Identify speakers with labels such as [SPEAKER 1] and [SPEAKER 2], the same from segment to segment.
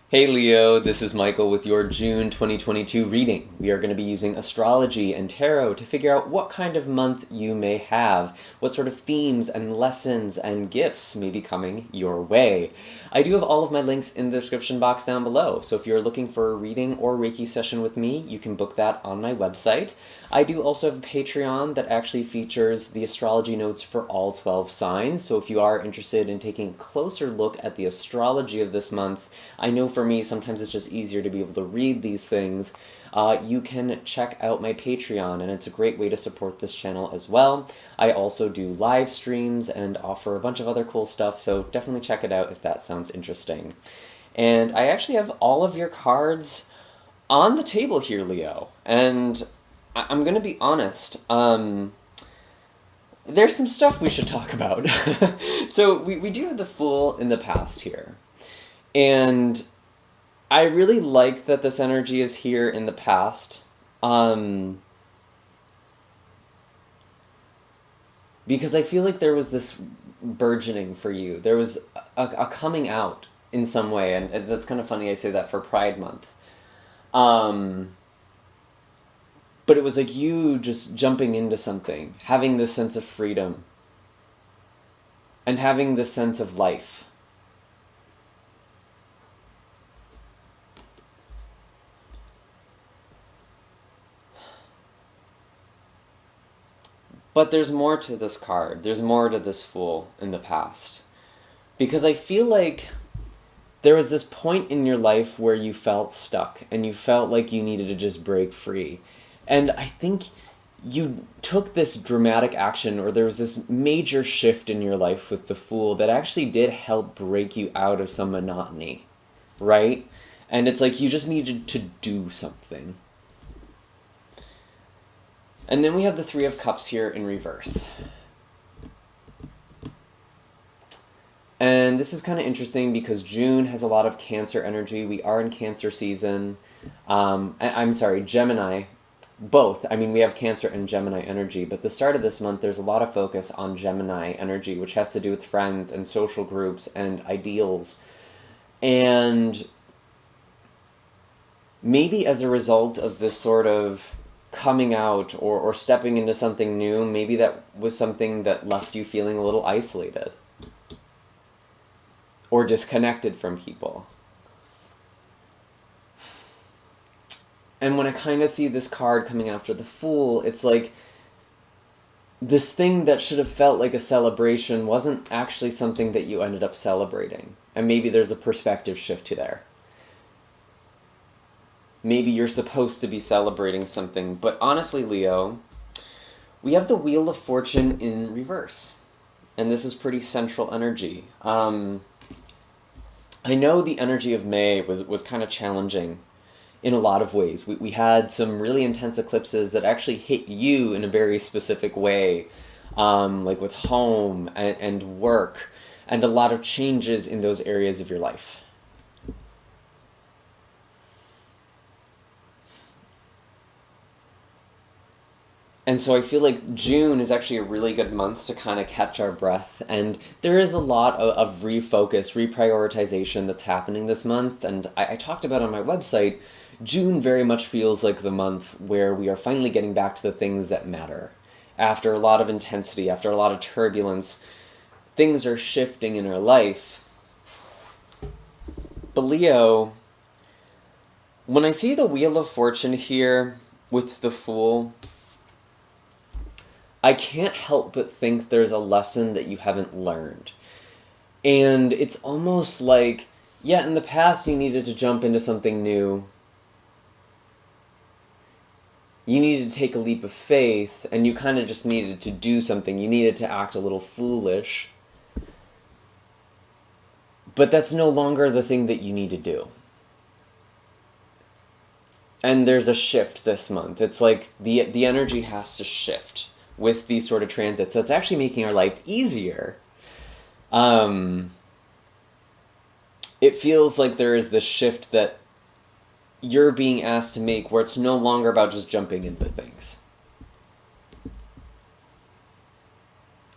[SPEAKER 1] Hey Leo, this is Michael with your June 2022 reading. We are going to be using astrology and tarot to figure out what kind of month you may have, what sort of themes and lessons and gifts may be coming your way. I do have all of my links in the description box down below, so if you're looking for a reading or Reiki session with me, you can book that on my website. I do also have a Patreon that actually features the astrology notes for all 12 signs, so if you are interested in taking a closer look at the astrology of this month, I know for me sometimes it's just easier to be able to read these things, you can check out my Patreon, and it's a great way to support this channel as well. I also do live streams and offer a bunch of other cool stuff, so definitely check it out if that sounds interesting. And I actually have all of your cards on the table here, Leo, and I'm gonna be honest, there's some stuff we should talk about. So we do have the Fool in the past here, and I really like that this energy is here in the past, because I feel like there was this burgeoning for you. There was a coming out in some way, and that's kind of funny I say that for Pride Month. But it was like you just jumping into something, having this sense of freedom, and having this sense of life. But there's more to this card. There's more to this Fool in the past. Because I feel like there was this point in your life where you felt stuck, and you felt like you needed to just break free. And I think you took this dramatic action, or there was this major shift in your life with the Fool that actually did help break you out of some monotony, right? And it's like you just needed to do something. And then we have the Three of Cups here in reverse. And this is kind of interesting because June has a lot of Cancer energy. We are in Cancer season. I'm sorry, Gemini. Both. I mean, we have Cancer and Gemini energy, but the start of this month, there's a lot of focus on Gemini energy, which has to do with friends and social groups and ideals. And maybe as a result of this sort of coming out or stepping into something new, maybe that was something that left you feeling a little isolated or disconnected from people. And when I kind of see this card coming after the Fool, it's like this thing that should have felt like a celebration wasn't actually something that you ended up celebrating. And maybe there's a perspective shift to there. Maybe you're supposed to be celebrating something. But honestly, Leo, we have the Wheel of Fortune in reverse. And this is pretty central energy. I know the energy of May was kind of challenging in a lot of ways. We had some really intense eclipses that actually hit you in a very specific way, like with home and work, and a lot of changes in those areas of your life. And so I feel like June is actually a really good month to kind of catch our breath. And there is a lot of refocus, reprioritization that's happening this month. And I talked about on my website, June very much feels like the month where we are finally getting back to the things that matter. After a lot of intensity, after a lot of turbulence, things are shifting in our life. But Leo, when I see the Wheel of Fortune here with the Fool, I can't help but think there's a lesson that you haven't learned. And it's almost like, yeah, in the past you needed to jump into something new. You needed to take a leap of faith, and you kind of just needed to do something. You needed to act a little foolish. But that's no longer the thing that you need to do. And there's a shift this month. It's like the energy has to shift with these sort of transits. So it's actually making our life easier. It feels like there is this shift that you're being asked to make where it's no longer about just jumping into things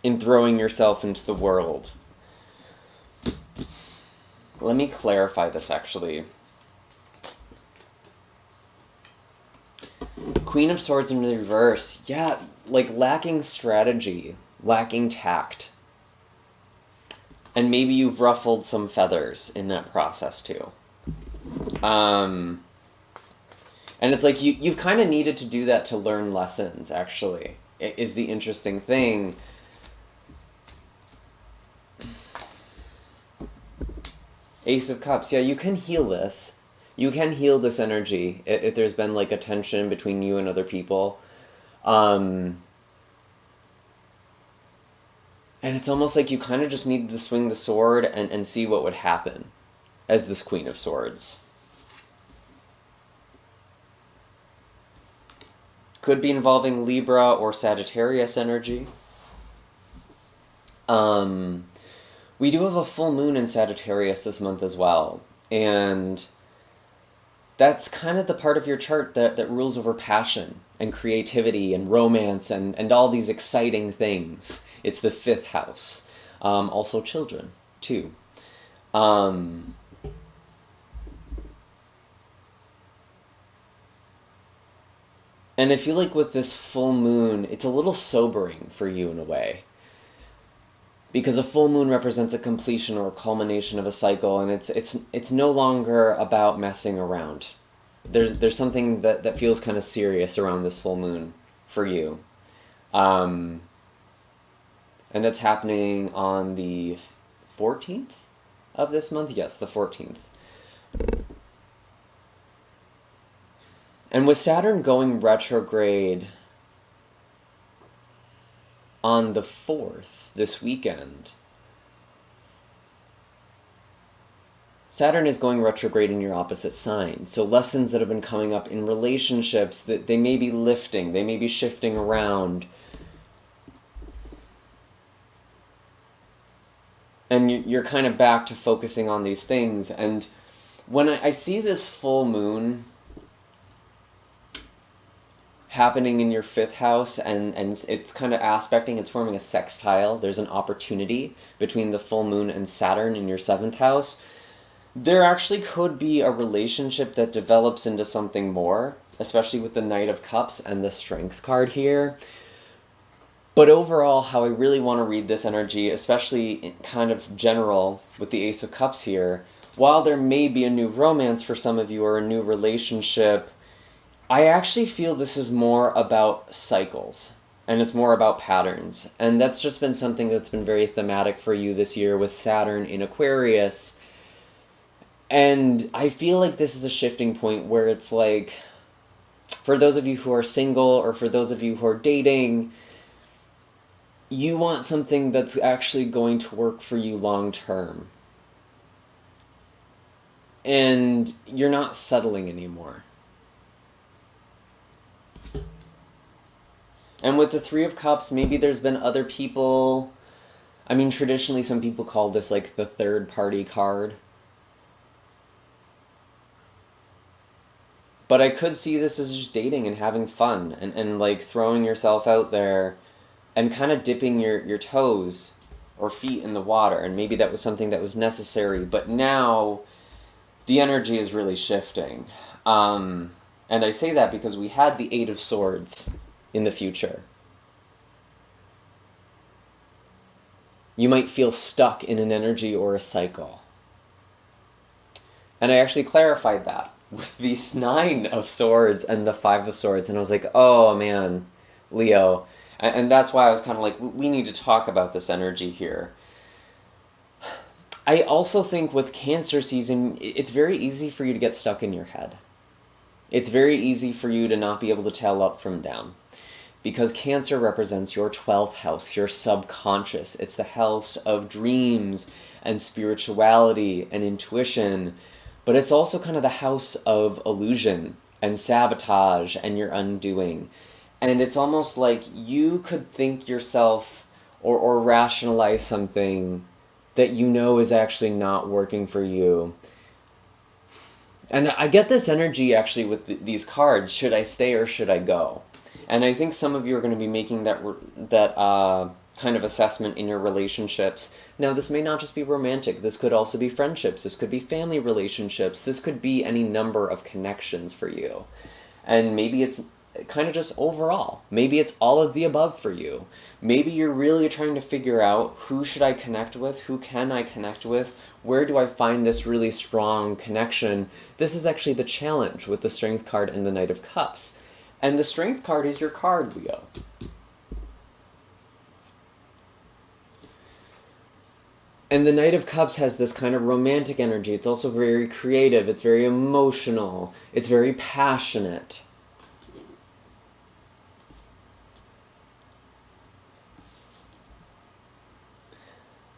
[SPEAKER 1] and throwing yourself into the world. Let me clarify this actually. Queen of Swords in the reverse. Yeah, like lacking strategy, lacking tact. And maybe you've ruffled some feathers in that process too. And it's like you've kind of needed to do that to learn lessons, actually, is the interesting thing. Ace of Cups. Yeah, you can heal this. You can heal this energy if there's been like a tension between you and other people. And it's almost like you kind of just needed to swing the sword and see what would happen as this Queen of Swords. Could be involving Libra or Sagittarius energy. We do have a full moon in Sagittarius this month as well. And that's kind of the part of your chart that rules over passion and creativity and romance and all these exciting things. It's the 5th house. Also children, too. And I feel like with this full moon, it's a little sobering for you in a way. Because a full moon represents a completion or a culmination of a cycle, and it's no longer about messing around. There's something that feels kind of serious around this full moon for you. And that's happening on the 14th of this month? Yes, the 14th. And with Saturn going retrograde on the 4th, this weekend, Saturn is going retrograde in your opposite sign. So lessons that have been coming up in relationships, that they may be lifting, they may be shifting around. And you're kind of back to focusing on these things. And when I see this full moon happening in your 5th house, and it's kind of aspecting, it's forming a sextile. There's an opportunity between the full moon and Saturn in your 7th house. There actually could be a relationship that develops into something more, especially with the Knight of Cups and the Strength card here. But overall, how I really want to read this energy, especially in kind of general with the Ace of Cups here, while there may be a new romance for some of you or a new relationship, I actually feel this is more about cycles, and it's more about patterns. And that's just been something that's been very thematic for you this year with Saturn in Aquarius. And I feel like this is a shifting point where it's like, for those of you who are single or for those of you who are dating, you want something that's actually going to work for you long term. And you're not settling anymore. And with the 3 of Cups, maybe there's been other people. I mean, traditionally some people call this like the third party card. But I could see this as just dating and having fun and like throwing yourself out there and kind of dipping your toes or feet in the water. And maybe that was something that was necessary. But now the energy is really shifting. And I say that because we had the 8 of Swords in the future. You might feel stuck in an energy or a cycle. And I actually clarified that with the 9 of Swords and the 5 of Swords. And I was like, oh man, Leo. And that's why I was kind of like, we need to talk about this energy here. I also think with Cancer season, it's very easy for you to get stuck in your head. It's very easy for you to not be able to tell up from down. Because Cancer represents your 12th house, your subconscious. It's the house of dreams and spirituality and intuition. But it's also kind of the house of illusion and sabotage and your undoing. And it's almost like you could think yourself or rationalize something that you know is actually not working for you. And I get this energy actually with these cards. Should I stay or should I go? And I think some of you are going to be making that kind of assessment in your relationships. Now, this may not just be romantic. This could also be friendships. This could be family relationships. This could be any number of connections for you. And maybe it's kind of just overall. Maybe it's all of the above for you. Maybe you're really trying to figure out, who should I connect with? Who can I connect with? Where do I find this really strong connection? This is actually the challenge with the Strength card and the Knight of Cups. And the Strength card is your card, Leo. And the Knight of Cups has this kind of romantic energy. It's also very creative. It's very emotional. It's very passionate.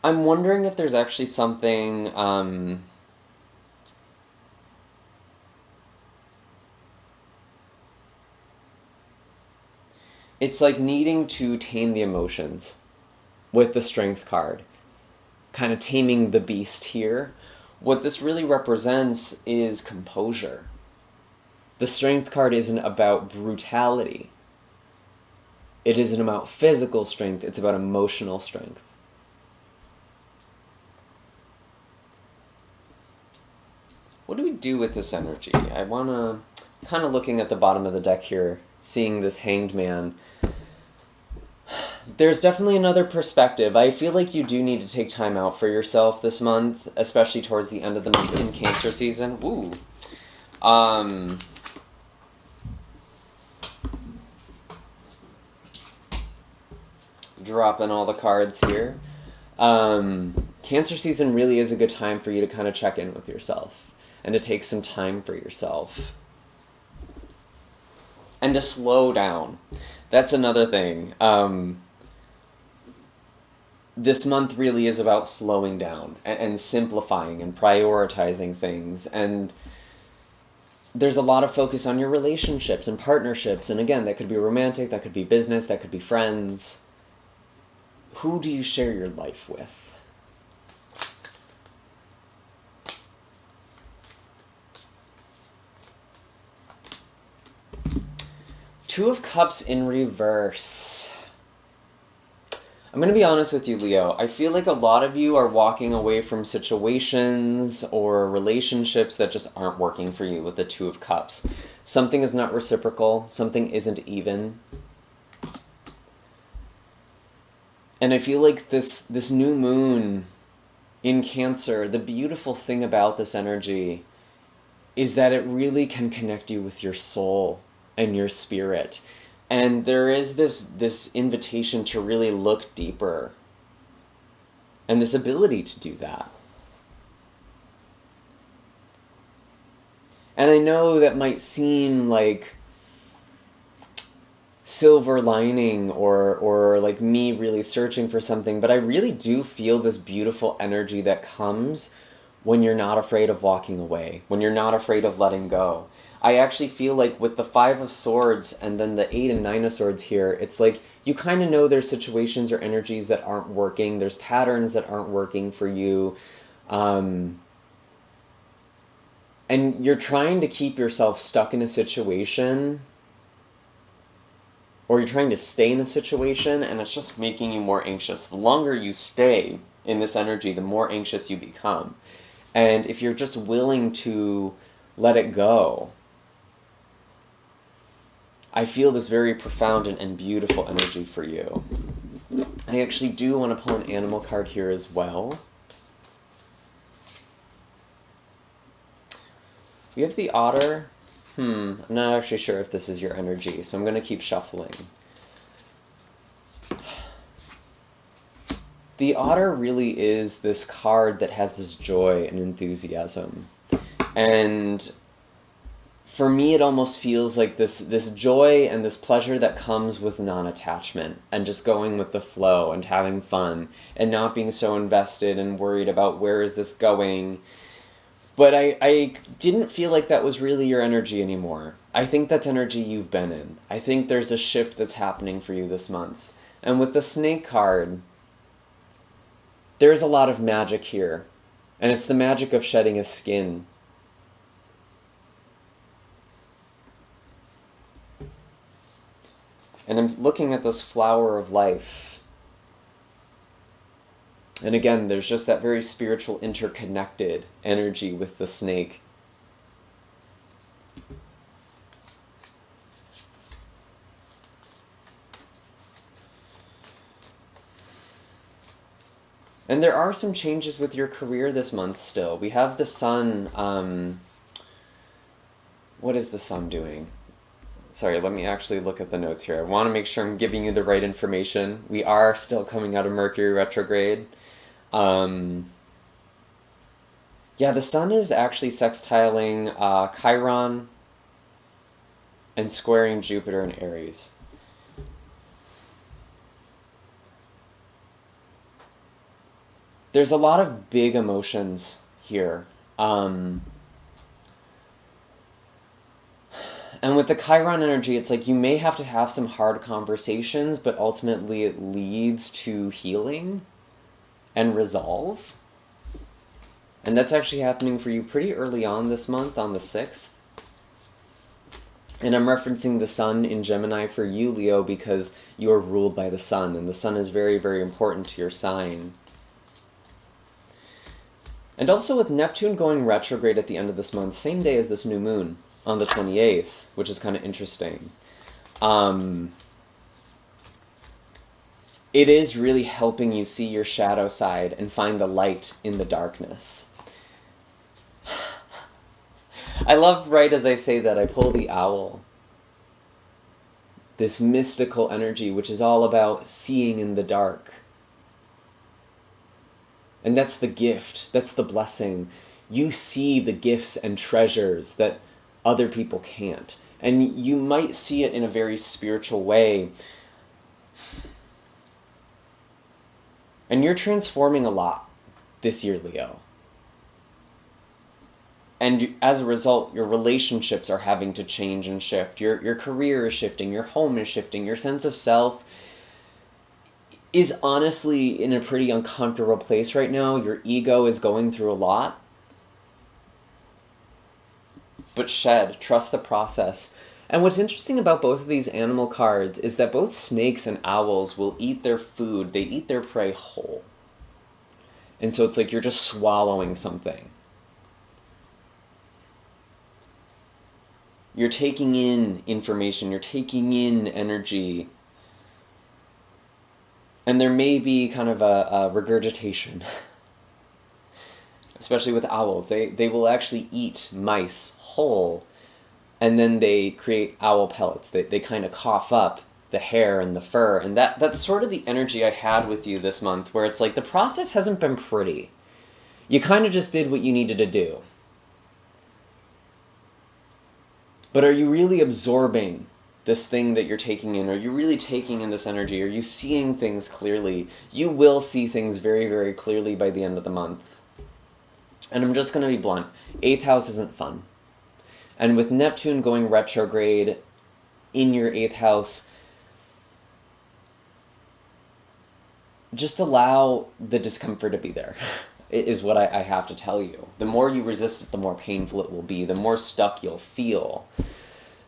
[SPEAKER 1] I'm wondering if there's actually something... it's like needing to tame the emotions with the Strength card. Kind of taming the beast here. What this really represents is composure. The Strength card isn't about brutality. It isn't about physical strength. It's about emotional strength. What do we do with this energy? I want to, kind of looking at the bottom of the deck here, seeing this Hanged Man. There's definitely another perspective. I feel like you do need to take time out for yourself this month, especially towards the end of the month in Cancer season. Ooh. Dropping all the cards here. Cancer season really is a good time for you to kind of check in with yourself and to take some time for yourself. And to slow down. That's another thing. This month really is about slowing down and simplifying and prioritizing things. And there's a lot of focus on your relationships and partnerships. And again, that could be romantic, that could be business, that could be friends. Who do you share your life with? Two of Cups in reverse. I'm going to be honest with you, Leo. I feel like a lot of you are walking away from situations or relationships that just aren't working for you with the Two of Cups. Something is not reciprocal. Something isn't even. And I feel like this new moon in Cancer, the beautiful thing about this energy is that it really can connect you with your soul and your spirit. And there is this invitation to really look deeper. And this ability to do that. And I know that might seem like silver lining or like me really searching for something, but I really do feel this beautiful energy that comes when you're not afraid of walking away, when you're not afraid of letting go. I actually feel like with the Five of Swords and then the 8 and 9 of Swords here, it's like you kind of know there's situations or energies that aren't working. There's patterns that aren't working for you. And you're trying to keep yourself stuck in a situation, or you're trying to stay in a situation, and it's just making you more anxious. The longer you stay in this energy, the more anxious you become. And if you're just willing to let it go, I feel this very profound and beautiful energy for you. I actually do want to pull an animal card here as well. We have the Otter. I'm not actually sure if this is your energy, so I'm going to keep shuffling. The Otter really is this card that has this joy and enthusiasm. And for me, it almost feels like this joy and this pleasure that comes with non-attachment and just going with the flow and having fun and not being so invested and worried about where is this going. But I didn't feel like that was really your energy anymore. I think that's energy you've been in. I think there's a shift that's happening for you this month. And with the Snake card, there's a lot of magic here. And it's the magic of shedding a skin. And I'm looking at this flower of life. And again, there's just that very spiritual, interconnected energy with the snake. And there are some changes with your career this month still. We have the sun. What is the sun doing? Sorry, let me actually look at the notes here. I want to make sure I'm giving you the right information. We are still coming out of Mercury retrograde. Yeah, the sun is actually sextiling Chiron and squaring Jupiter in Aries. There's a lot of big emotions here. And with the Chiron energy, it's like you may have to have some hard conversations, but ultimately it leads to healing and resolve. And that's actually happening for you pretty early on this month, on the 6th. And I'm referencing the sun in Gemini for you, Leo, because you are ruled by the sun, and the sun is very, very important to your sign. And also with Neptune going retrograde at the end of this month, same day as this new moon, on the 28th, which is kind of interesting. It is really helping you see your shadow side and find the light in the darkness. I love, right as I say that, I pull the owl. This mystical energy, which is all about seeing in the dark. And that's the gift, that's the blessing. You see the gifts and treasures that other people can't. And you might see it in a very spiritual way. And you're transforming a lot this year, Leo. And as a result, your relationships are having to change and shift. Your career is shifting, your home is shifting, your sense of self is honestly in a pretty uncomfortable place right now. Your ego is going through a lot. But trust the process. And what's interesting about both of these animal cards is that both snakes and owls will eat their food, they eat their prey whole. And so it's like you're just swallowing something. You're taking in information, you're taking in energy. And there may be kind of a regurgitation. Especially with owls. They will actually eat mice whole. And then they create owl pellets. They kind of cough up the hair and the fur. And that's sort of the energy I had with you this month, where it's like the process hasn't been pretty. You kind of just did what you needed to do. But are you really absorbing this thing that you're taking in? Are you really taking in this energy? Are you seeing things clearly? You will see things very, very clearly by the end of the month. And I'm just going to be blunt. 8th house isn't fun. And with Neptune going retrograde in your 8th house, just allow the discomfort to be there, is what I have to tell you. The more you resist it, the more painful it will be, the more stuck you'll feel.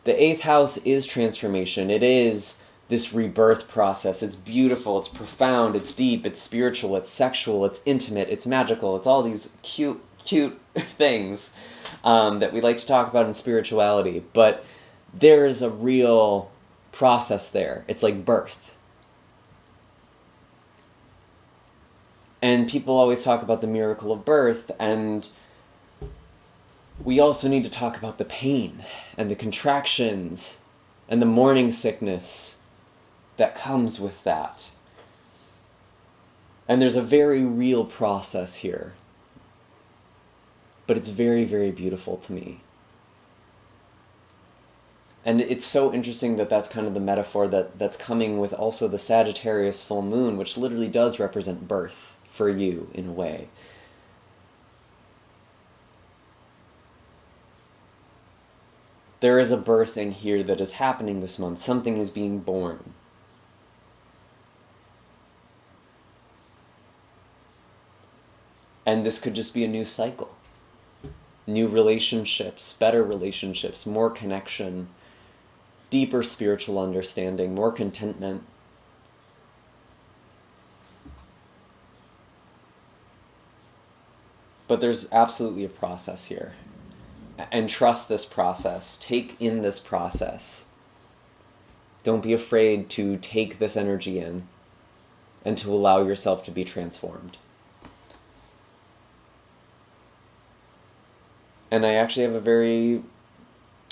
[SPEAKER 1] The 8th house is transformation. It is this rebirth process. It's beautiful, it's profound, it's deep, it's spiritual, it's sexual, it's intimate, it's magical. It's all these cute things that we like to talk about in spirituality. But there is a real process there. It's like birth. And people always talk about the miracle of birth, and we also need to talk about the pain and the contractions and the morning sickness that comes with that. And there's a very real process here. But it's very, very beautiful to me. And it's so interesting that that's kind of the metaphor that's coming with also the Sagittarius full moon, which literally does represent birth for you in a way. There is a birthing here that is happening this month. Something is being born. And this could just be a new cycle. New relationships, better relationships, more connection, deeper spiritual understanding, more contentment. But there's absolutely a process here. And trust this process. Take in this process. Don't be afraid to take this energy in and to allow yourself to be transformed. And I actually have a very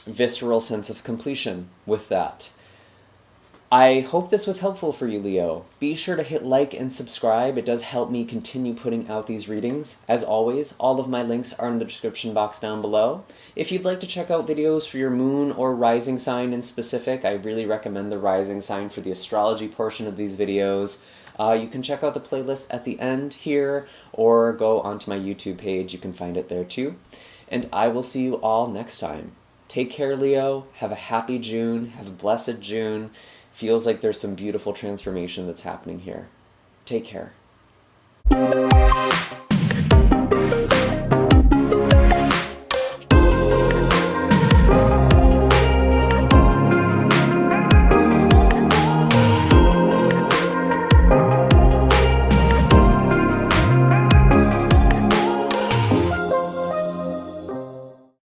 [SPEAKER 1] visceral sense of completion with that. I hope this was helpful for you, Leo. Be sure to hit like and subscribe. It does help me continue putting out these readings. As always, all of my links are in the description box down below. If you'd like to check out videos for your moon or rising sign in specific, I really recommend the rising sign for the astrology portion of these videos. You can check out the playlist at the end here, or go onto my YouTube page. You can find it there too. And I will see you all next time. Take care, Leo. Have a happy June. Have a blessed June. Feels like there's some beautiful transformation that's happening here. Take care.